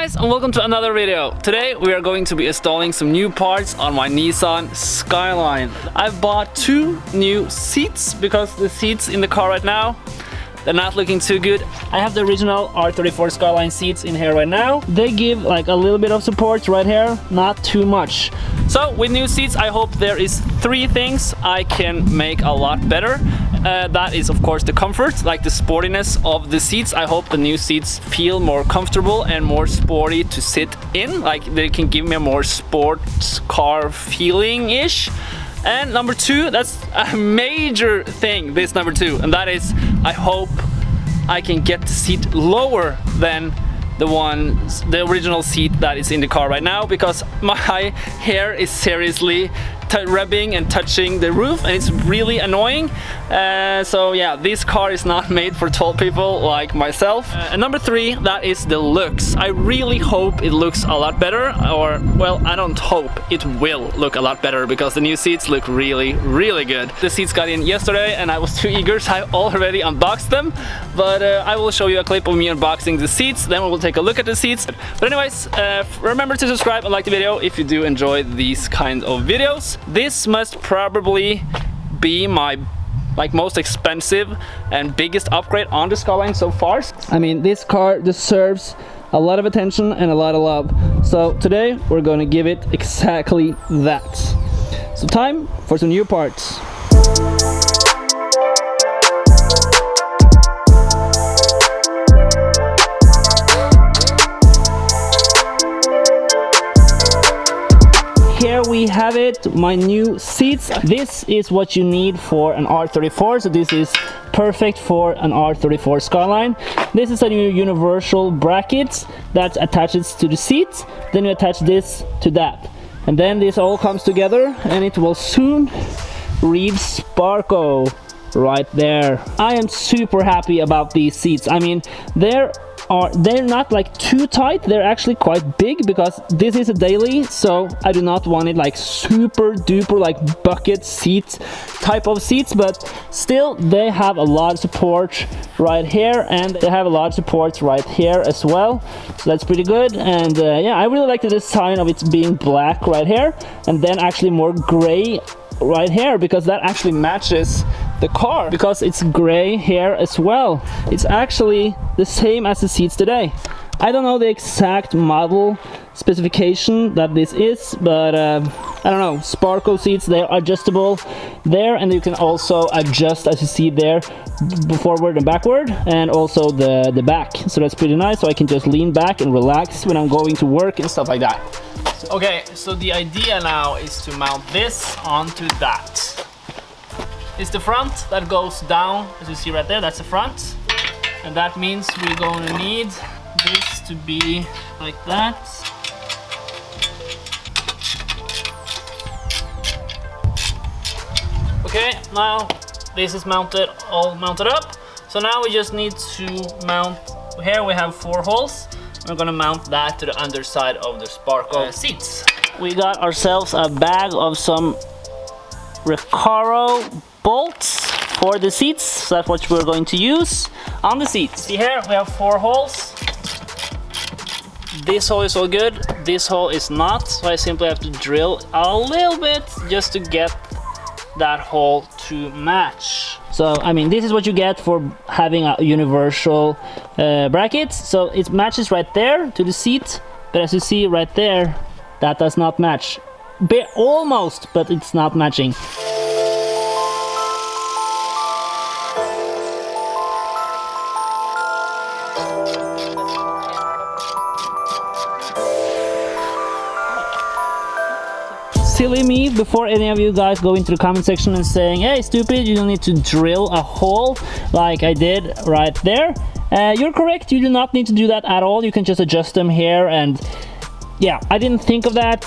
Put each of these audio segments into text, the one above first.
guys, and welcome to another video. Today we are going to be installing some new parts on my Nissan Skyline. I've bought two new seats because the seats in the car right now, they're not looking too good. I have the original R34 Skyline seats in here right now. They give like a little bit of support right here, not too much. So with new seats, I hope there is three things I can make a lot better. That is of course the comfort, like the sportiness of the seats. I hope the new seats feel more comfortable and more sporty to sit in, like they can give me a more sports car feeling-ish. And number two, that's a major thing, this number two, and that is I hope I can get the seat lower than the original seat that is in the car right now, because my hair is seriously rubbing and touching the roof and it's really annoying. So yeah, this car is not made for tall people like myself. And number three, that is the looks. I really hope it looks a lot better, or well, I don't hope, it will look a lot better because the new seats look really good. The seats got in yesterday and I was too eager, so I already unboxed them, but I will show you a clip of me unboxing the seats, then we will take a look at the seats. But anyways, remember to subscribe and like the video if you do enjoy these kind of videos. This must probably be my most expensive and biggest upgrade on the Skyline so far. I mean, this car deserves a lot of attention and a lot of love. So today we're going to give it exactly that. So time for some new parts. Here we have it, my new seats. This is what you need for an R34, so this is perfect for an R34 Skyline. This is a new universal bracket that attaches to the seat. Then you attach this to that. And then this all comes together and it will soon read Sparco right there. I am super happy about these seats. I mean, they're not like too tight, they're actually quite big because this is a daily, so I do not want it like super duper like bucket seat type of seats, but still they have a lot of support right here and they have a lot of support right here as well, so that's pretty good. And yeah, I really like the design of it being black right here and then actually more gray right here, because that actually matches the car because it's gray here as well. It's actually the same as the seats today. I don't know the exact model specification that this is, but I don't know, Sparco seats, they're adjustable there, and you can also adjust, as you see there, forward and backward, and also the back, so that's pretty nice. So I can just lean back and relax when I'm going to work and stuff like that. Okay, so the idea now is to mount this onto that. It's the front that goes down, as you see right there, that's the front. And that means we're going to need this to be like that. Okay, now this is all mounted up. So now we just need to mount, here we have 4 holes. We're gonna mount that to the underside of the Sparco seats. We got ourselves a bag of some Recaro bolts for the seats, so that's what we're going to use on the seats. See here, we have 4 holes. This hole is all good, this hole is not, so I simply have to drill a little bit just to get that hole to match. So I mean, this is what you get for having a universal bracket. So it matches right there to the seat, but as you see right there, that does not match. Almost, but it's not matching. Silly me, before any of you guys go into the comment section and saying, hey stupid, you don't need to drill a hole like I did right there. You're correct, you do not need to do that at all. You can just adjust them here, and yeah, I didn't think of that.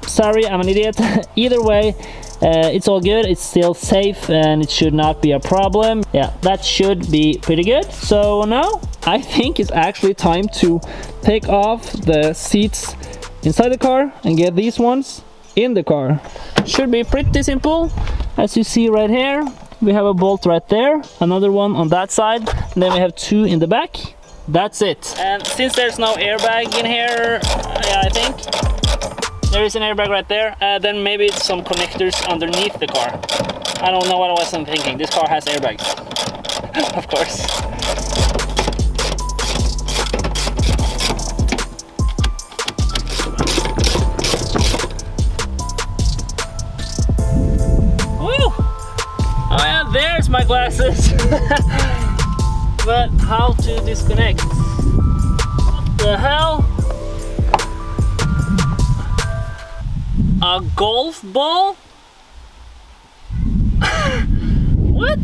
Sorry, I'm an idiot. Either way, it's all good, it's still safe and it should not be a problem. Yeah, that should be pretty good. So now I think it's actually time to take off the seats inside the car and get these ones in the car. Should be pretty simple. As you see right here, we have a bolt right there, another one on that side, and then we have 2 in the back. That's it. And since there's no airbag in here, yeah, I think there is an airbag right there, then maybe it's some connectors underneath the car. I don't know what I was thinking. This car has airbags. Of course. Woo! Oh yeah, there's my glasses. But how to disconnect? What the hell? A golf ball? What?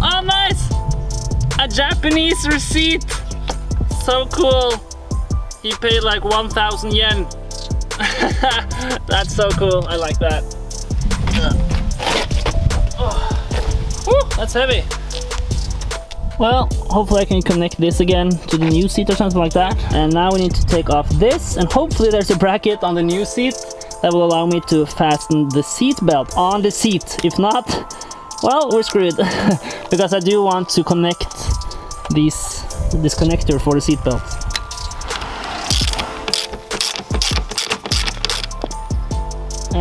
Oh, nice! A Japanese receipt. So cool. He paid like 1,000 yen. That's so cool. I like that. Woo, that's heavy. Well, hopefully I can connect this again to the new seat or something like that. And now we need to take off this, and hopefully there's a bracket on the new seat that will allow me to fasten the seat belt on the seat. If not, well, we're screwed. Because I do want to connect this connector for the seat belt.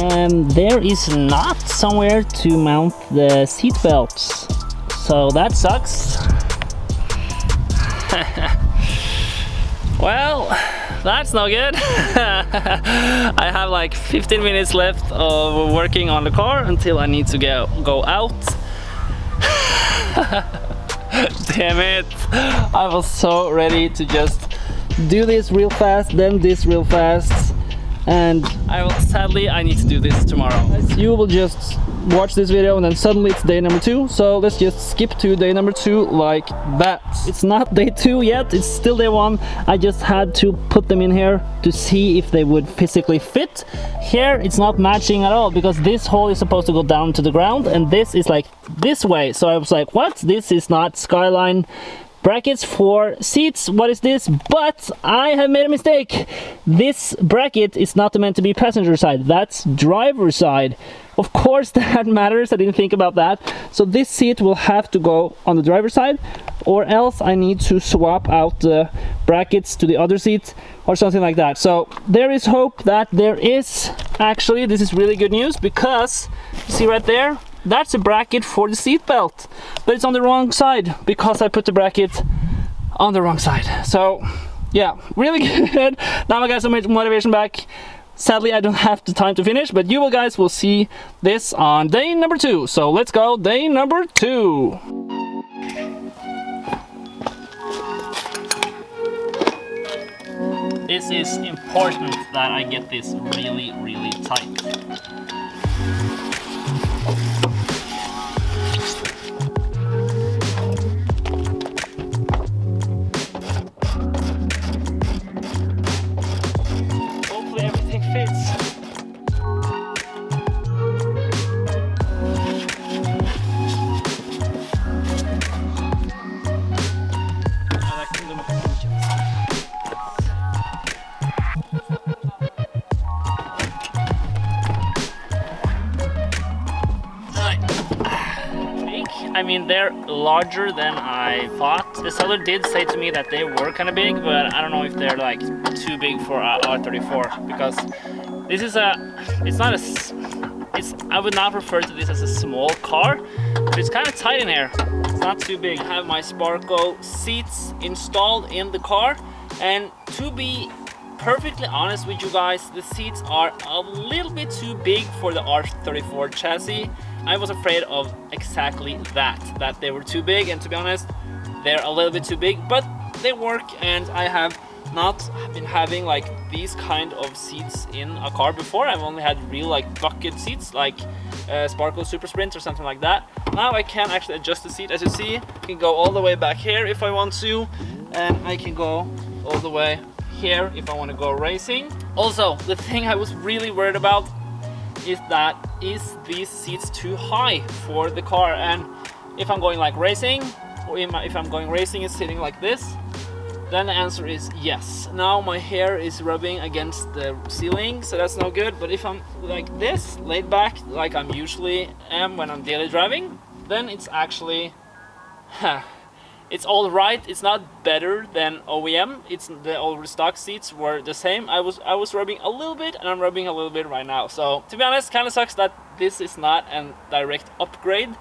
And there is not somewhere to mount the seat belts, so that sucks. Well, that's no good. I have like 15 minutes left of working on the car until I need to go out. Damn it. I was so ready to just do this real fast, then this real fast. And sadly, I need to do this tomorrow. You will just watch this video and then suddenly it's day number 2. So let's just skip to day number 2 like that. It's not day 2 yet, it's still day 1. I just had to put them in here to see if they would physically fit. Here it's not matching at all because this hole is supposed to go down to the ground and this is like this way. So I was like, what? This is not Skyline brackets for seats. What is this? But I have made a mistake. This bracket is not meant to be passenger side. That's driver side. Of course that matters. I didn't think about that. So this seat will have to go on the driver side, or else I need to swap out the brackets to the other seat or something like that. So there is hope that there is actually, this is really good news, because you see right there, that's a bracket for the seat belt, but it's on the wrong side because I put the bracket on the wrong side. So yeah, really good. Now I got some motivation back. Sadly, I don't have the time to finish, but you guys will see this on day number 2. So let's go, day number 2. This is important that I get this really, really tight. I mean, they're larger than I thought. The seller did say to me that they were kind of big, but I don't know if they're like too big for R34, because this is I would not refer to this as a small car, but it's kind of tight in here. It's not too big. I have my Sparco seats installed in the car, and to be perfectly honest with you guys, the seats are a little bit too big for the R34 chassis. I was afraid of exactly that they were too big, and to be honest, they're a little bit too big, but they work, and I have not been having like these kind of seats in a car before. I've only had real like bucket seats like Sparco Super Sprint or something like that. Now I can actually adjust the seat. As you see, I can go all the way back here if I want to, and I can go all the way here if I want to go racing. Also, the thing I was really worried about is these seats too high for the car, and if I'm going like racing, or if I'm going racing and sitting like this, then the answer is yes. Now my hair is rubbing against the ceiling, so that's no good. But if I'm like this, laid back, like I'm usually am when I'm daily driving, then it's actually It's all right. It's not better than OEM. It's the old stock seats were the same. I was rubbing a little bit, and I'm rubbing a little bit right now. So to be honest, kind of sucks that this is not a direct upgrade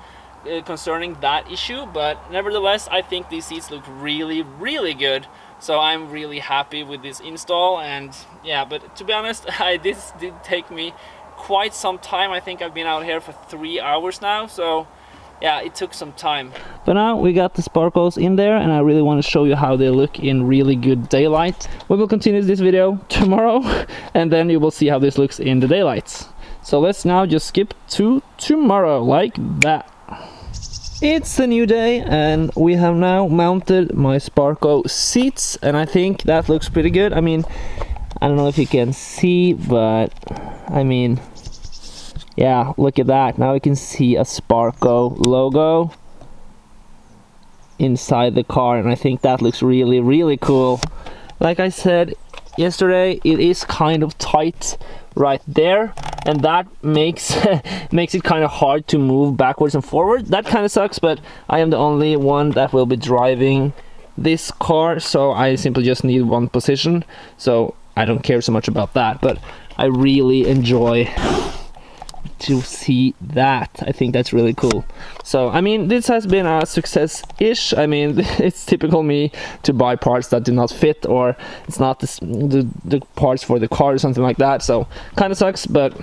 concerning that issue. But nevertheless, I think these seats look really, really good. So I'm really happy with this install. And yeah, but to be honest, this did take me quite some time. I think I've been out here for 3 hours now. So yeah, it took some time. But now we got the Sparcos in there, and I really want to show you how they look in really good daylight. We will continue this video tomorrow, and then you will see how this looks in the daylights. So let's now just skip to tomorrow, like that. It's a new day, and we have now mounted my Sparco seats, and I think that looks pretty good. I mean, I don't know if you can see, but I mean, yeah, look at that. Now you can see a Sparco logo inside the car, and I think that looks really, really cool. Like I said yesterday, it is kind of tight right there, and that makes makes it kind of hard to move backwards and forward. That kind of sucks, but I am the only one that will be driving this car, so I simply just need one position, so I don't care so much about that. But I really enjoy to see that. I think that's really cool. So I mean, this has been a success-ish. I mean, it's typical me to buy parts that do not fit, or it's not the parts for the car or something like that. So kind of sucks, but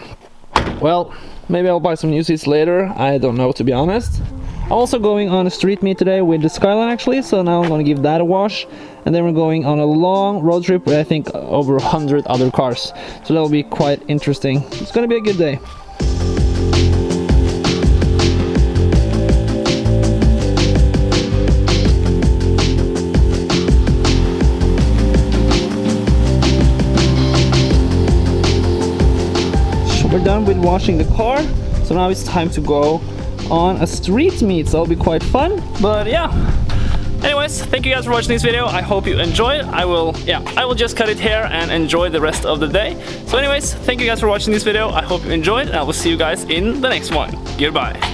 well, maybe I'll buy some new seats later. I don't know, to be honest. I'm also going on a street meet today with the Skyline, actually, so now I'm going to give that a wash, and then we're going on a long road trip with I think over 100 other cars, so that'll be quite interesting. It's going to be a good day. We're done with washing the car, so now it's time to go on a street meet, so it'll be quite fun. But yeah, anyways, thank you guys for watching this video. I hope you enjoyed. I will just cut it here and enjoy the rest of the day. So anyways, thank you guys for watching this video. I hope you enjoyed, and I will see you guys in the next one. Goodbye.